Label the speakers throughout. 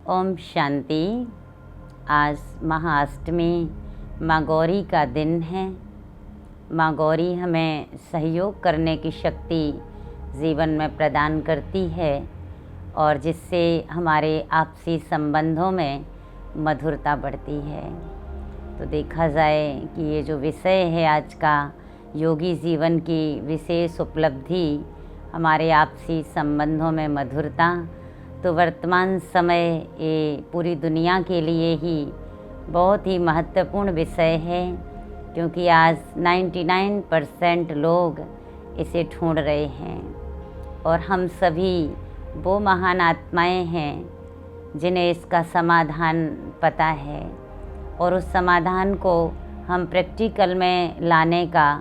Speaker 1: ओम शांति। आज महाअष्टमी माँ गौरी का दिन है। माँ गौरी हमें सहयोग करने की शक्ति जीवन में प्रदान करती है और जिससे हमारे आपसी संबंधों में मधुरता बढ़ती है। तो देखा जाए कि ये जो विषय है आज का, योगी जीवन की विशेष उपलब्धि, हमारे आपसी संबंधों में मधुरता, तो वर्तमान समय ये पूरी दुनिया के लिए ही बहुत ही महत्वपूर्ण विषय है, क्योंकि आज 99% लोग इसे ढूंढ रहे हैं और हम सभी वो महान आत्माएं हैं जिन्हें इसका समाधान पता है और उस समाधान को हम प्रैक्टिकल में लाने का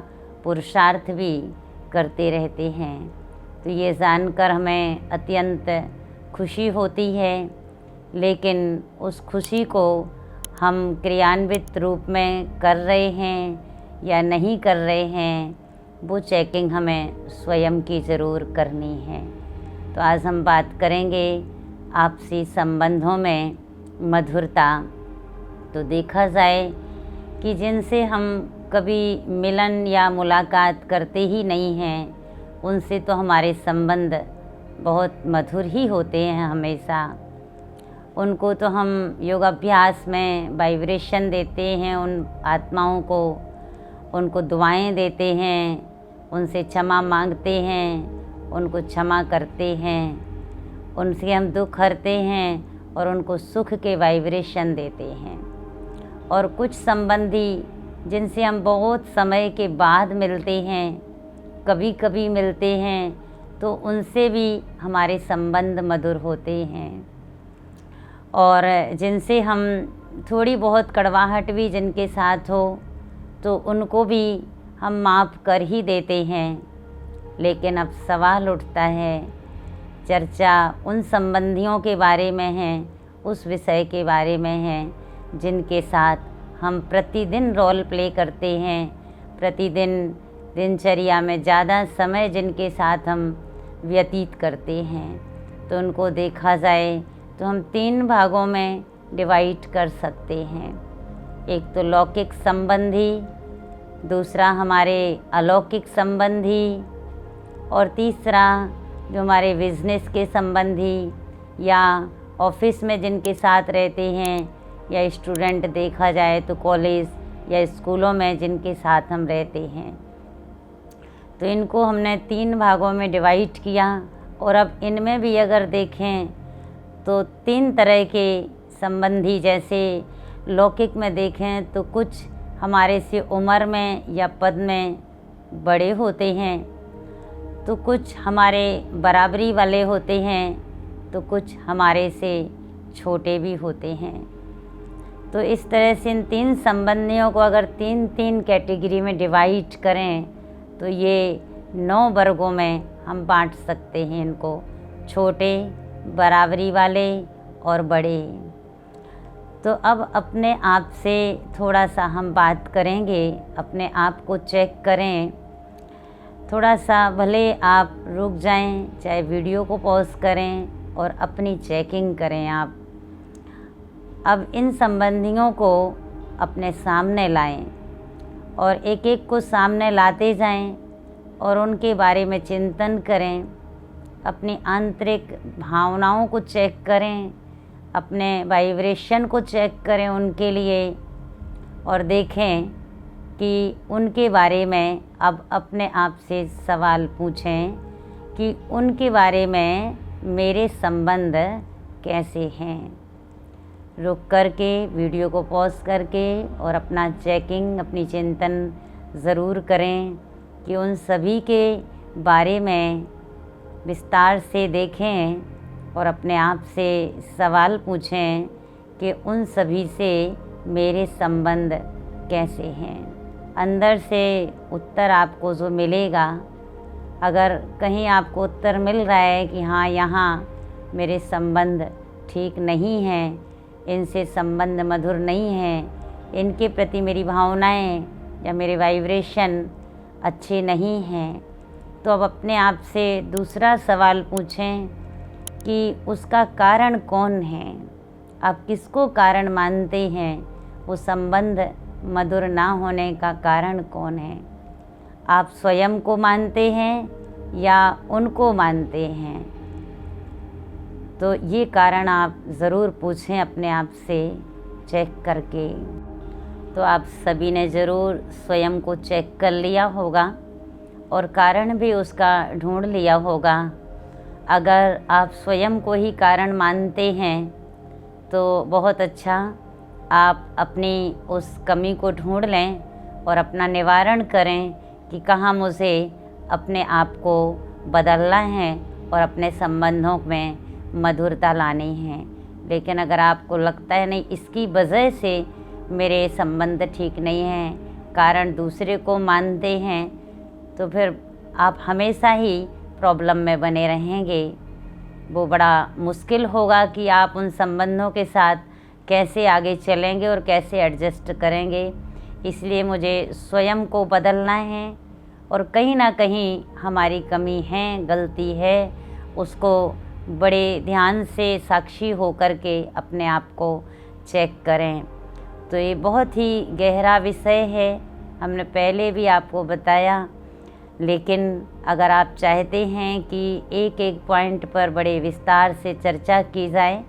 Speaker 1: पुरुषार्थ भी करते रहते हैं। तो ये जानकर हमें अत्यंत खुशी होती है, लेकिन उस खुशी को हम क्रियान्वित रूप में कर रहे हैं या नहीं कर रहे हैं, वो चेकिंग हमें स्वयं की ज़रूर करनी है। तो आज हम बात करेंगे आपसी संबंधों में मधुरता। तो देखा जाए कि जिनसे हम कभी मिलन या मुलाकात करते ही नहीं हैं, उनसे तो हमारे संबंध बहुत मधुर ही होते हैं हमेशा। उनको तो हम योगाभ्यास में वाइब्रेशन देते हैं, उन आत्माओं को, उनको दुआएं देते हैं, उनसे क्षमा मांगते हैं, उनको क्षमा करते हैं, उनसे हम दुख हरते हैं और उनको सुख के वाइब्रेशन देते हैं। और कुछ संबंधी जिनसे हम बहुत समय के बाद मिलते हैं, कभी कभी मिलते हैं, तो उनसे भी हमारे संबंध मधुर होते हैं। और जिनसे हम थोड़ी बहुत कड़वाहट भी जिनके साथ हो, तो उनको भी हम माफ़ कर ही देते हैं। लेकिन अब सवाल उठता है, चर्चा उन संबंधियों के बारे में है, उस विषय के बारे में है जिनके साथ हम प्रतिदिन रोल प्ले करते हैं, प्रतिदिन दिनचर्या में ज़्यादा समय जिनके साथ हम व्यतीत करते हैं। तो उनको देखा जाए तो हम 3 भागों में डिवाइड कर सकते हैं। एक तो लौकिक संबंधी, दूसरा हमारे अलौकिक संबंधी, और तीसरा जो हमारे बिजनेस के संबंधी या ऑफिस में जिनके साथ रहते हैं, या स्टूडेंट देखा जाए तो कॉलेज या स्कूलों में जिनके साथ हम रहते हैं। तो इनको हमने 3 भागों में डिवाइड किया। और अब इनमें भी अगर देखें तो 3 तरह के संबंधी, जैसे लौकिक में देखें तो कुछ हमारे से उम्र में या पद में बड़े होते हैं, तो कुछ हमारे बराबरी वाले होते हैं, तो कुछ हमारे से छोटे भी होते हैं। तो इस तरह से इन 3 संबंधियों को अगर 3-3 कैटेगरी में डिवाइड करें तो ये 9 वर्गों में हम बांट सकते हैं इनको, छोटे, बराबरी वाले और बड़े। तो अब अपने आप से थोड़ा सा हम बात करेंगे, अपने आप को चेक करें। थोड़ा सा भले आप रुक जाएं, चाहे वीडियो को पॉज करें और अपनी चेकिंग करें आप। अब इन संबंधियों को अपने सामने लाएं और एक एक को सामने लाते जाएं और उनके बारे में चिंतन करें, अपनी आंतरिक भावनाओं को चेक करें, अपने वाइब्रेशन को चेक करें उनके लिए, और देखें कि उनके बारे में अब अपने आप से सवाल पूछें कि उनके बारे में मेरे संबंध कैसे हैं। रुक करके वीडियो को पॉज करके और अपना चेकिंग, अपनी चिंतन ज़रूर करें कि उन सभी के बारे में विस्तार से देखें और अपने आप से सवाल पूछें कि उन सभी से मेरे संबंध कैसे हैं। अंदर से उत्तर आपको जो मिलेगा, अगर कहीं आपको उत्तर मिल रहा है कि हाँ, यहाँ मेरे संबंध ठीक नहीं हैं, इनसे संबंध मधुर नहीं हैं, इनके प्रति मेरी भावनाएं या मेरे वाइब्रेशन अच्छे नहीं हैं, तो अब अपने आप से दूसरा सवाल पूछें कि उसका कारण कौन है। आप किसको कारण मानते हैं? वो संबंध मधुर ना होने का कारण कौन है? आप स्वयं को मानते हैं या उनको मानते हैं? तो ये कारण आप ज़रूर पूछें अपने आप से चेक करके। तो आप सभी ने ज़रूर स्वयं को चेक कर लिया होगा और कारण भी उसका ढूंढ लिया होगा। अगर आप स्वयं को ही कारण मानते हैं तो बहुत अच्छा, आप अपनी उस कमी को ढूंढ लें और अपना निवारण करें कि कहाँ मुझे अपने आप को बदलना है और अपने संबंधों में मधुरता लानी है। लेकिन अगर आपको लगता है नहीं, इसकी वजह से मेरे संबंध ठीक नहीं हैं, कारण दूसरे को मानते हैं, तो फिर आप हमेशा ही प्रॉब्लम में बने रहेंगे। वो बड़ा मुश्किल होगा कि आप उन संबंधों के साथ कैसे आगे चलेंगे और कैसे एडजस्ट करेंगे। इसलिए मुझे स्वयं को बदलना है और कहीं ना कहीं हमारी कमी है, गलती है, उसको बड़े ध्यान से साक्षी होकर के अपने आप को चेक करें। तो ये बहुत ही गहरा विषय है, हमने पहले भी आपको बताया। लेकिन अगर आप चाहते हैं कि एक एक पॉइंट पर बड़े विस्तार से चर्चा की जाए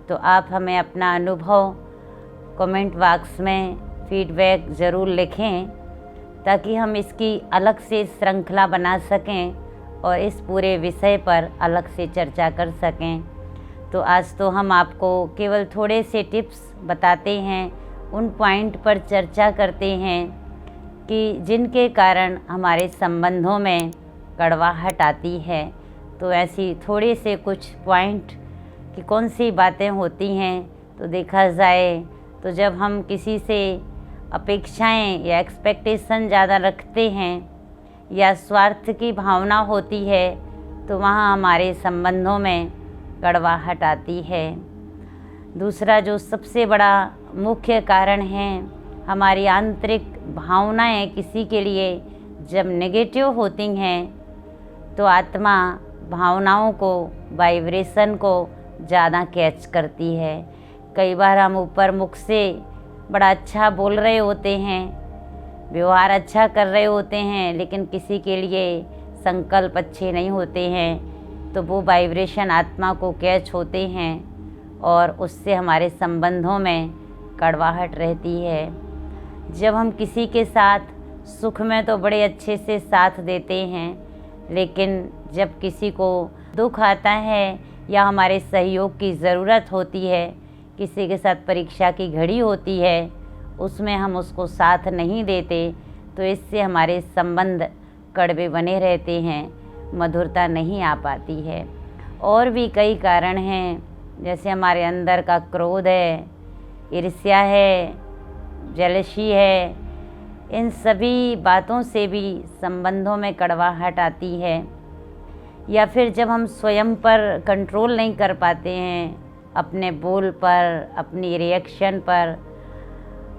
Speaker 1: तो आप हमें अपना अनुभव कमेंट बॉक्स में फीडबैक ज़रूर लिखें, ताकि हम इसकी अलग से श्रृंखला बना सकें और इस पूरे विषय पर अलग से चर्चा कर सकें। तो आज तो हम आपको केवल थोड़े से टिप्स बताते हैं, उन पॉइंट पर चर्चा करते हैं कि जिनके कारण हमारे संबंधों में कड़वाहट आती है। तो ऐसी थोड़े से कुछ पॉइंट कि कौन सी बातें होती हैं, तो देखा जाए तो जब हम किसी से अपेक्षाएं या एक्सपेक्टेशन ज़्यादा रखते हैं या स्वार्थ की भावना होती है तो वहाँ हमारे संबंधों में कड़वाहट आती है। दूसरा जो सबसे बड़ा मुख्य कारण है, हमारी आंतरिक भावनाएं किसी के लिए जब नेगेटिव होती हैं तो आत्मा भावनाओं को, वाइब्रेशन को ज़्यादा कैच करती है। कई बार हम ऊपर मुख से बड़ा अच्छा बोल रहे होते हैं, व्यवहार अच्छा कर रहे होते हैं, लेकिन किसी के लिए संकल्प अच्छे नहीं होते हैं, तो वो वाइब्रेशन आत्मा को कैच होते हैं और उससे हमारे संबंधों में कड़वाहट रहती है। जब हम किसी के साथ सुख में तो बड़े अच्छे से साथ देते हैं, लेकिन जब किसी को दुख आता है या हमारे सहयोग की ज़रूरत होती है, किसी के साथ परीक्षा की घड़ी होती है, उसमें हम उसको साथ नहीं देते, तो इससे हमारे संबंध कड़वे बने रहते हैं, मधुरता नहीं आ पाती है। और भी कई कारण हैं, जैसे हमारे अंदर का क्रोध है, ईर्ष्या है, जेलसी है, इन सभी बातों से भी संबंधों में कड़वाहट आती है। या फिर जब हम स्वयं पर कंट्रोल नहीं कर पाते हैं, अपने बोल पर, अपनी रिएक्शन पर,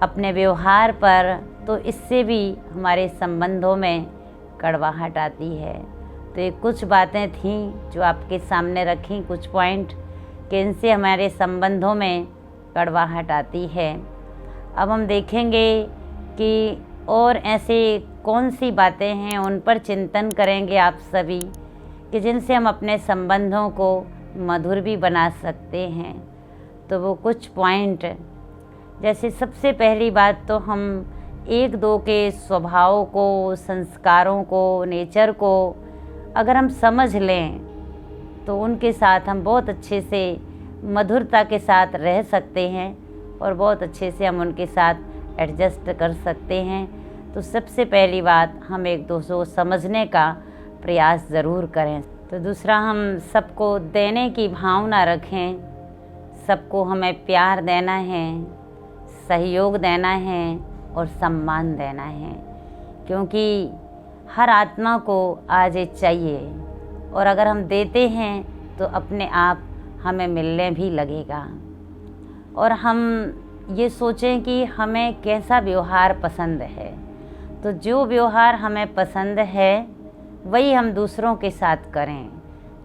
Speaker 1: अपने व्यवहार पर, तो इससे भी हमारे संबंधों में कड़वाहट आती है। तो ये कुछ बातें थीं जो आपके सामने रखी, कुछ पॉइंट कि इनसे हमारे संबंधों में कड़वाहट आती है। अब हम देखेंगे कि और ऐसे कौन सी बातें हैं, उन पर चिंतन करेंगे आप सभी कि जिनसे हम अपने संबंधों को मधुर भी बना सकते हैं। तो वो कुछ पॉइंट, जैसे सबसे पहली बात तो हम एक दो के स्वभाव को, संस्कारों को, नेचर को अगर हम समझ लें तो उनके साथ हम बहुत अच्छे से मधुरता के साथ रह सकते हैं और बहुत अच्छे से हम उनके साथ एडजस्ट कर सकते हैं। तो सबसे पहली बात, हम एक दूसरे को समझने का प्रयास ज़रूर करें। तो दूसरा, हम सबको देने की भावना रखें, सबको हमें प्यार देना है, सहयोग देना है और सम्मान देना है, क्योंकि हर आत्मा को आज ये चाहिए और अगर हम देते हैं तो अपने आप हमें मिलने भी लगेगा। और हम ये सोचें कि हमें कैसा व्यवहार पसंद है, तो जो व्यवहार हमें पसंद है वही हम दूसरों के साथ करें।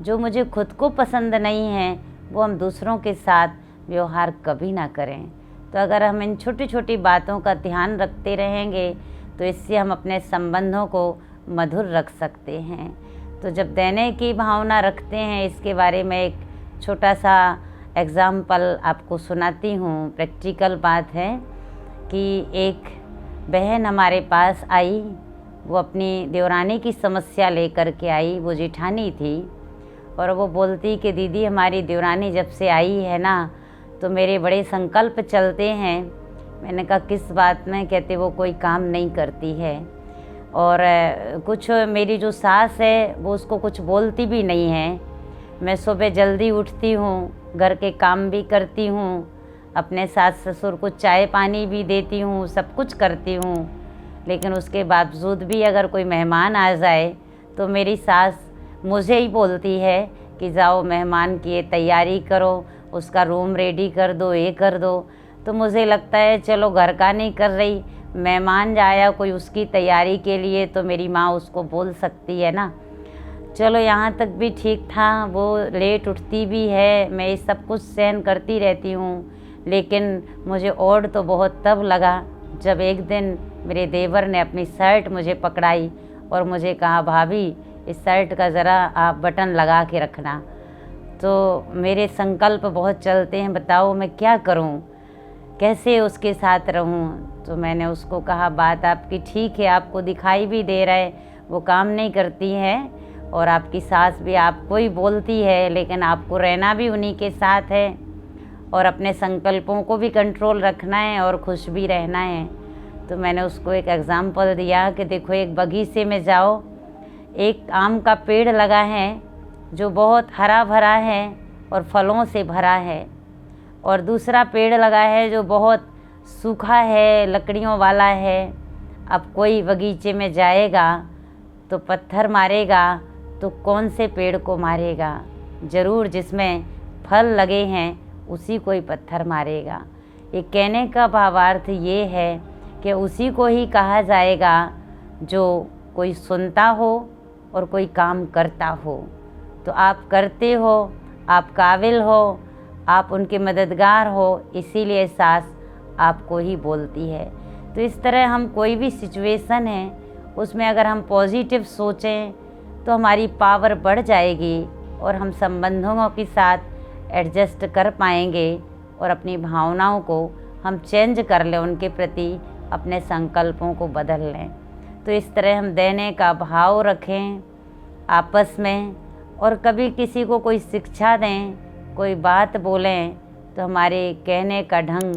Speaker 1: जो मुझे खुद को पसंद नहीं है वो हम दूसरों के साथ व्यवहार कभी ना करें। तो अगर हम इन छोटी छोटी बातों का ध्यान रखते रहेंगे तो इससे हम अपने संबंधों को मधुर रख सकते हैं। तो जब देने की भावना रखते हैं, इसके बारे में एक छोटा सा एग्ज़ाम्पल आपको सुनाती हूँ। प्रैक्टिकल बात है कि एक बहन हमारे पास आई, वो अपनी देवरानी की समस्या लेकर के आई। वो जेठानी थी और वो बोलती कि दीदी हमारी देवरानी जब से आई है ना तो मेरे बड़े संकल्प चलते हैं। मैंने कहा किस बात में? कहते वो कोई काम नहीं करती है और कुछ मेरी जो सास है वो उसको कुछ बोलती भी नहीं है। मैं सुबह जल्दी उठती हूँ, घर के काम भी करती हूँ, अपने सास ससुर को चाय पानी भी देती हूँ, सब कुछ करती हूँ, लेकिन उसके बावजूद भी अगर कोई मेहमान आ जाए तो मेरी सास मुझे ही बोलती है कि जाओ मेहमान की तैयारी करो, उसका रूम रेडी कर दो, ये कर दो। तो मुझे लगता है चलो घर का नहीं कर रही, मेहमान आया कोई उसकी तैयारी के लिए तो मेरी माँ उसको बोल सकती है ना। चलो यहाँ तक भी ठीक था, वो लेट उठती भी है, मैं ये सब कुछ सहन करती रहती हूँ। लेकिन मुझे और तो बहुत तब लगा जब एक दिन मेरे देवर ने अपनी शर्ट मुझे पकड़ाई और मुझे कहा भाभी इस शर्ट का ज़रा आप बटन लगा के रखना। तो मेरे संकल्प बहुत चलते हैं, बताओ मैं क्या करूं, कैसे उसके साथ रहूं। तो मैंने उसको कहा बात आपकी ठीक है, आपको दिखाई भी दे रहा है वो काम नहीं करती है और आपकी सास भी आपको ही बोलती है, लेकिन आपको रहना भी उन्हीं के साथ है और अपने संकल्पों को भी कंट्रोल रखना है और खुश भी रहना है। तो मैंने उसको एक एग्ज़ाम्पल दिया कि देखो एक बगीचे में जाओ, एक आम का पेड़ लगा है जो बहुत हरा भरा है और फलों से भरा है, और दूसरा पेड़ लगा है जो बहुत सूखा है, लकड़ियों वाला है। अब कोई बगीचे में जाएगा तो पत्थर मारेगा तो कौन से पेड़ को मारेगा? ज़रूर जिसमें फल लगे हैं उसी को ही पत्थर मारेगा। ये कहने का भावार्थ ये है कि उसी को ही कहा जाएगा जो कोई सुनता हो और कोई काम करता हो। तो आप करते हो, आप काबिल हो, आप उनके मददगार हो, इसीलिए सास आपको ही बोलती है। तो इस तरह हम कोई भी सिचुएशन है उसमें अगर हम पॉजिटिव सोचें तो हमारी पावर बढ़ जाएगी और हम संबंधों के साथ एडजस्ट कर पाएंगे और अपनी भावनाओं को हम चेंज कर लें, उनके प्रति अपने संकल्पों को बदल लें। तो इस तरह हम देने का भाव रखें आपस में, और कभी किसी को कोई शिक्षा दें, कोई बात बोलें तो हमारे कहने का ढंग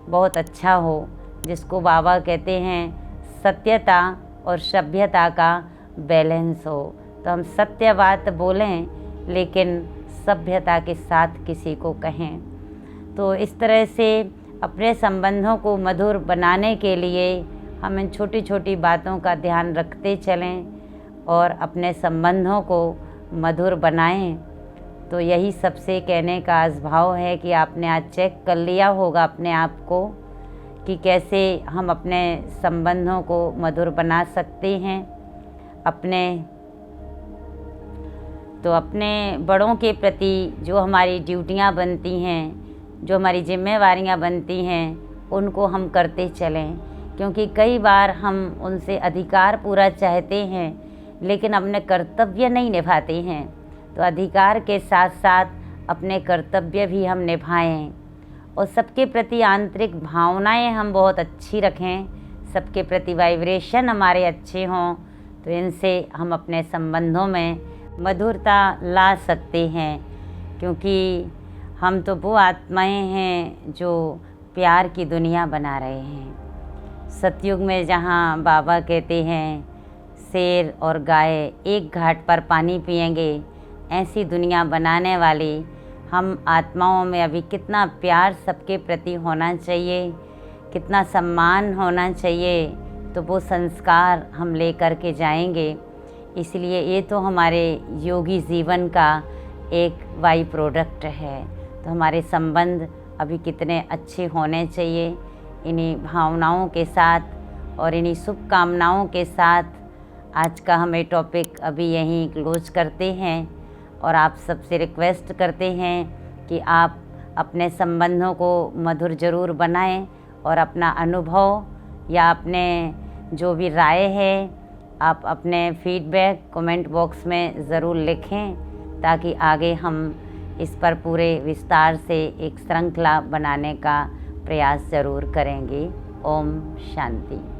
Speaker 1: बहुत अच्छा हो, जिसको बाबा कहते हैं सत्यता और सभ्यता का बैलेंस हो। तो हम सत्य बात बोलें लेकिन सभ्यता के साथ किसी को कहें। तो इस तरह से अपने संबंधों को मधुर बनाने के लिए हम इन छोटी छोटी बातों का ध्यान रखते चलें और अपने संबंधों को मधुर बनाएं। तो यही सबसे कहने का आस्भाव है कि आपने आज चेक कर लिया होगा अपने आप को कि कैसे हम अपने संबंधों को मधुर बना सकते हैं। अपने बड़ों के प्रति जो हमारी ड्यूटियां बनती हैं, जो हमारी जिम्मेवारियां बनती हैं, उनको हम करते चलें, क्योंकि कई बार हम उनसे अधिकार पूरा चाहते हैं लेकिन अपने कर्तव्य नहीं निभाते हैं। तो अधिकार के साथ साथ अपने कर्तव्य भी हम निभाएं और सबके प्रति आंतरिक भावनाएं हम बहुत अच्छी रखें, सबके प्रति वाइब्रेशन हमारे अच्छे हों। तो इनसे हम अपने संबंधों में मधुरता ला सकते हैं, क्योंकि हम तो वो आत्माएं हैं जो प्यार की दुनिया बना रहे हैं। सतयुग में जहाँ बाबा कहते हैं शेर और गाय एक घाट पर पानी पिएंगे, ऐसी दुनिया बनाने वाली हम आत्माओं में अभी कितना प्यार सबके प्रति होना चाहिए, कितना सम्मान होना चाहिए। तो वो संस्कार हम लेकर के जाएंगे। इसलिए ये तो हमारे योगी जीवन का एक बाई प्रोडक्ट है। तो हमारे संबंध अभी कितने अच्छे होने चाहिए। इन्हीं भावनाओं के साथ और इन्हीं शुभकामनाओं के साथ आज का हमें टॉपिक अभी यहीं क्लोज करते हैं और आप सबसे रिक्वेस्ट करते हैं कि आप अपने संबंधों को मधुर ज़रूर बनाएं और अपना अनुभव या अपने जो भी राय है आप अपने फीडबैक कमेंट बॉक्स में ज़रूर लिखें, ताकि आगे हम इस पर पूरे विस्तार से एक श्रृंखला बनाने का प्रयास ज़रूर करेंगे। ओम शांति।